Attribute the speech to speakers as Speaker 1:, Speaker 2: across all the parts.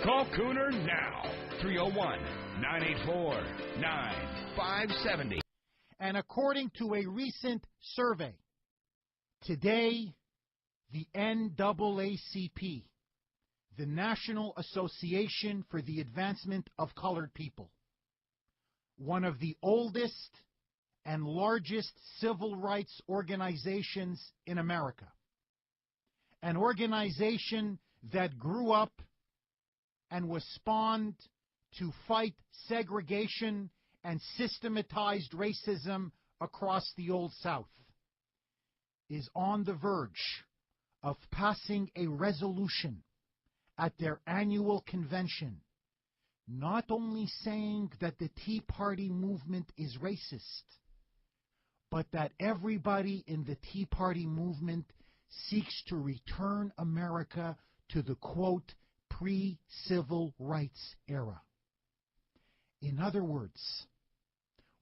Speaker 1: Call Cooner now. 301-984-9570.
Speaker 2: And according to a recent survey, today, the NAACP, the National Association for the Advancement of Colored People, one of the oldest and largest civil rights organizations in America, an organization that grew up and was spawned to fight segregation and systematized racism across the Old South, is on the verge of passing a resolution at their annual convention, not only saying that the Tea Party movement is racist, but that everybody in the Tea Party movement seeks to return America to the, quote, pre-civil rights era. In other words,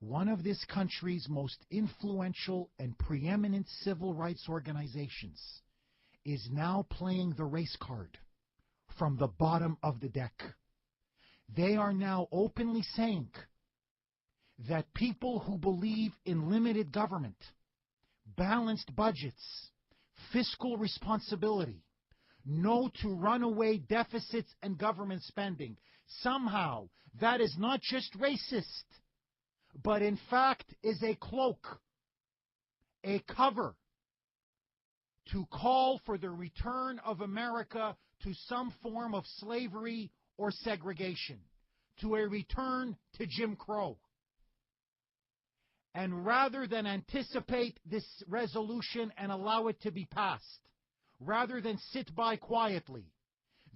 Speaker 2: one of this country's most influential and preeminent civil rights organizations is now playing the race card from the bottom of the deck. They are now openly saying that people who believe in limited government, balanced budgets, fiscal responsibility, no to runaway deficits and government spending, somehow that is not just racist, but in fact is a cloak, a cover to call for the return of America to some form of slavery or segregation, to a return to Jim Crow. And rather than anticipate this resolution and allow it to be passed, rather than sit by quietly,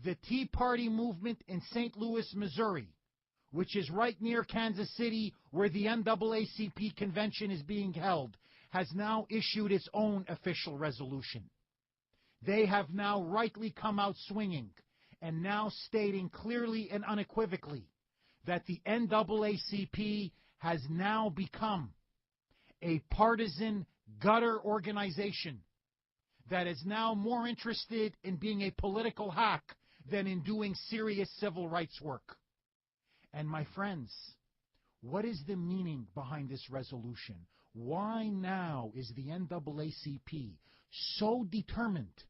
Speaker 2: the Tea Party movement in St. Louis, Missouri, which is right near Kansas City where the NAACP convention is being held, has now issued its own official resolution. They have now rightly come out swinging and now stating clearly and unequivocally that the NAACP has now become a partisan gutter organization that is now more interested in being a political hack than in doing serious civil rights work. And my friends, what is the meaning behind this resolution? Why now is the NAACP so determined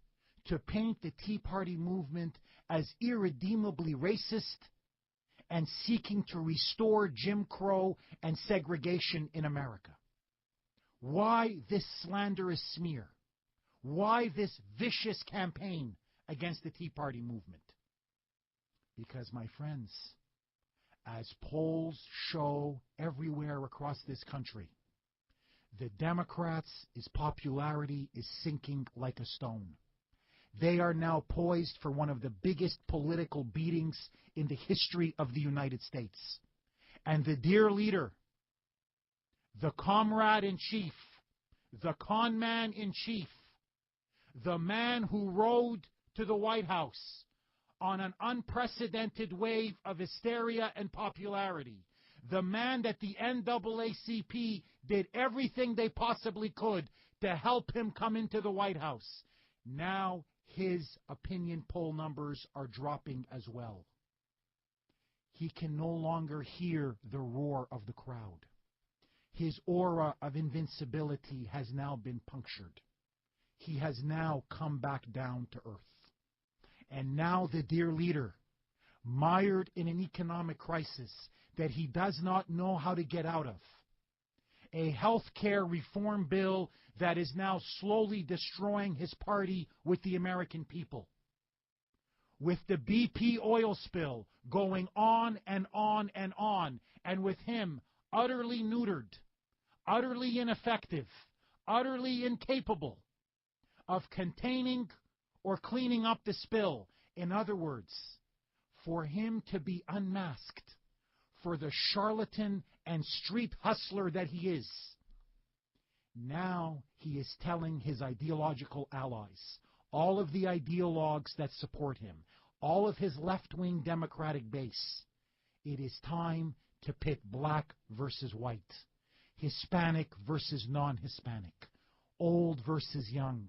Speaker 2: to paint the Tea Party movement as irredeemably racist and seeking to restore Jim Crow and segregation in America? Why this slanderous smear? Why this vicious campaign against the Tea Party movement? Because, my friends, as polls show everywhere across this country, the Democrats' popularity is sinking like a stone. They are now poised for one of the biggest political beatings in the history of the United States. And the dear leader, the comrade-in-chief, the con man-in-chief, the man who rode to the White House on an unprecedented wave of hysteria and popularity, the man that the NAACP did everything they possibly could to help him come into the White House, now his opinion poll numbers are dropping as well. He can no longer hear the roar of the crowd. His aura of invincibility has now been punctured. He has now come back down to earth. And now the dear leader, mired in an economic crisis that he does not know how to get out of, a health care reform bill that is now slowly destroying his party with the American people, with the BP oil spill going on and on and on, and with him utterly neutered, utterly ineffective, utterly incapable of containing or cleaning up the spill. In other words, for him to be unmasked for the charlatan and street hustler that he is. Now he is telling his ideological allies, all of the ideologues that support him, all of his left-wing Democratic base, it is time to pit black versus white, Hispanic versus non-Hispanic, old versus young,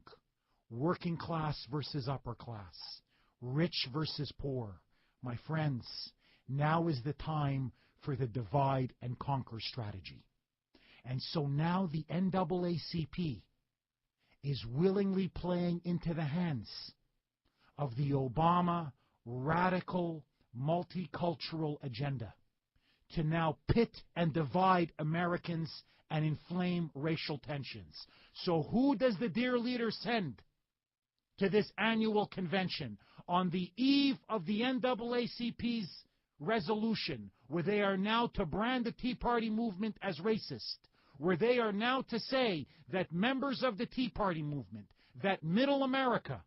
Speaker 2: working class versus upper class, rich versus poor, My friends, now is the time for the divide and conquer strategy. And so now the NAACP is willingly playing into the hands of the Obama radical multicultural agenda to now pit and divide Americans and inflame racial tensions. So who does the dear leader send to this annual convention on the eve of the NAACP's resolution, where they are now to brand the Tea Party movement as racist, where they are now to say that members of the Tea Party movement, that middle America,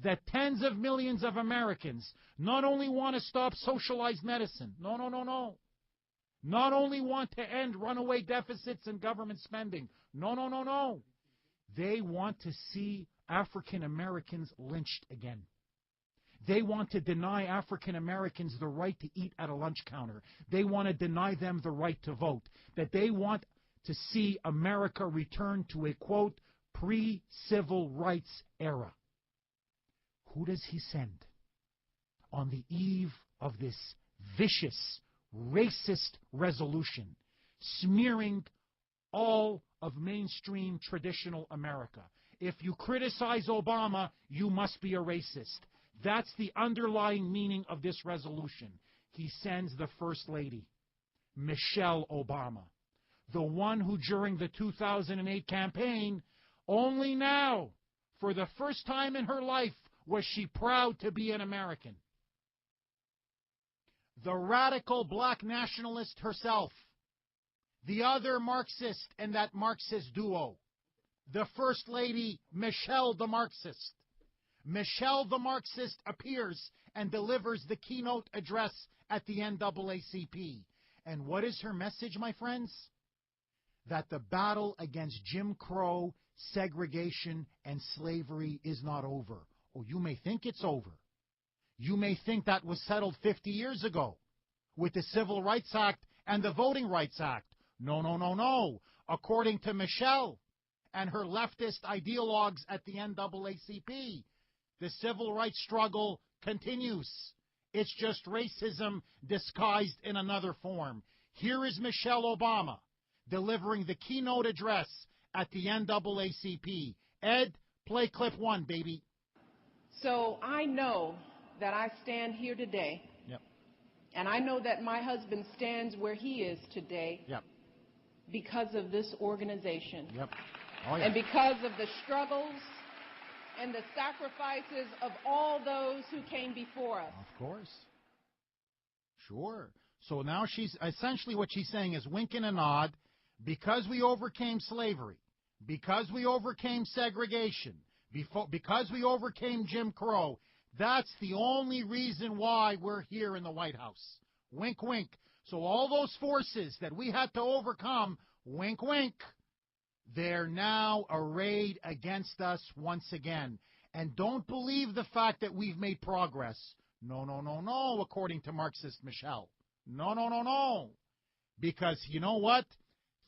Speaker 2: that tens of millions of Americans not only want to stop socialized medicine, no. Not only want to end runaway deficits and government spending, no. They want to see African Americans lynched again. They want to deny African Americans the right to eat at a lunch counter. They want to deny them the right to vote. That they want to see America return to a, quote, pre-civil rights era. Who does he send on the eve of this vicious, racist resolution, smearing all of mainstream traditional America? If you criticize Obama, you must be a racist. That's the underlying meaning of this resolution. He sends the First Lady, Michelle Obama, the one who during the 2008 campaign, only now, for the first time in her life, was she proud to be an American. The radical black nationalist herself, the other Marxist in that Marxist duo, the First Lady, Michelle the Marxist. Michelle the Marxist appears and delivers the keynote address at the NAACP. And what is her message, my friends? That the battle against Jim Crow, segregation, and slavery is not over. Oh, you may think it's over. You may think that was settled 50 years ago with the Civil Rights Act and the Voting Rights Act. No. According to Michelle and her leftist ideologues at the NAACP, the civil rights struggle continues. It's just racism disguised in another form. Here is Michelle Obama delivering the keynote address at the NAACP. Ed, play clip 1, baby.
Speaker 1: So I know that I stand here today,
Speaker 2: Yep.
Speaker 1: and I know that my husband stands where he is today,
Speaker 2: Yep.
Speaker 1: because of this organization.
Speaker 2: Yep. Oh, yeah.
Speaker 1: And because of the struggles and the sacrifices of all those who came before us.
Speaker 2: Of course. Sure. So now she's essentially what she's saying is wink and a nod. Because we overcame slavery, because we overcame segregation, because we overcame Jim Crow, that's the only reason why we're here in the White House. Wink, wink. So all those forces that we had to overcome, wink, wink, they're now arrayed against us once again. And don't believe the fact that we've made progress. No, according to Marxist Michelle. No. Because you know what?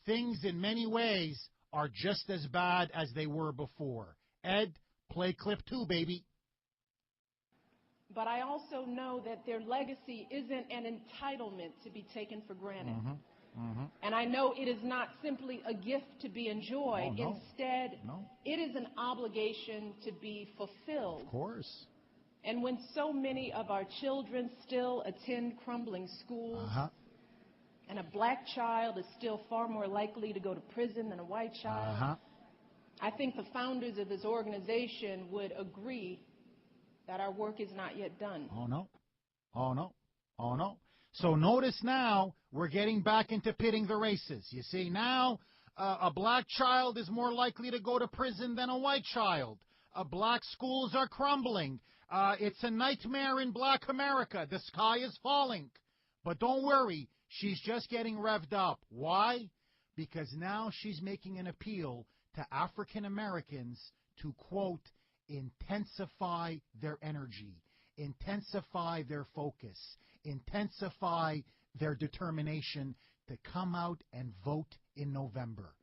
Speaker 2: Things in many ways are just as bad as they were before. Ed, play clip 2, baby.
Speaker 1: But I also know that their legacy isn't an entitlement to be taken for granted. And I know it is not simply a gift to be enjoyed.
Speaker 2: Oh, no.
Speaker 1: Instead,
Speaker 2: No.
Speaker 1: it is an obligation to be fulfilled.
Speaker 2: Of course.
Speaker 1: And when so many of our children still attend crumbling schools, and a black child is still far more likely to go to prison than a white child, I think the founders of this organization would agree that our work is not yet done.
Speaker 2: Oh, no. So notice now we're getting back into pitting the races. You see, now a black child is more likely to go to prison than a white child. Black schools are crumbling. It's a nightmare in black America. The sky is falling. But don't worry. She's just getting revved up. Why? Because now she's making an appeal to African Americans to, quote, intensify their energy, intensify their focus, intensify their determination to come out and vote in November.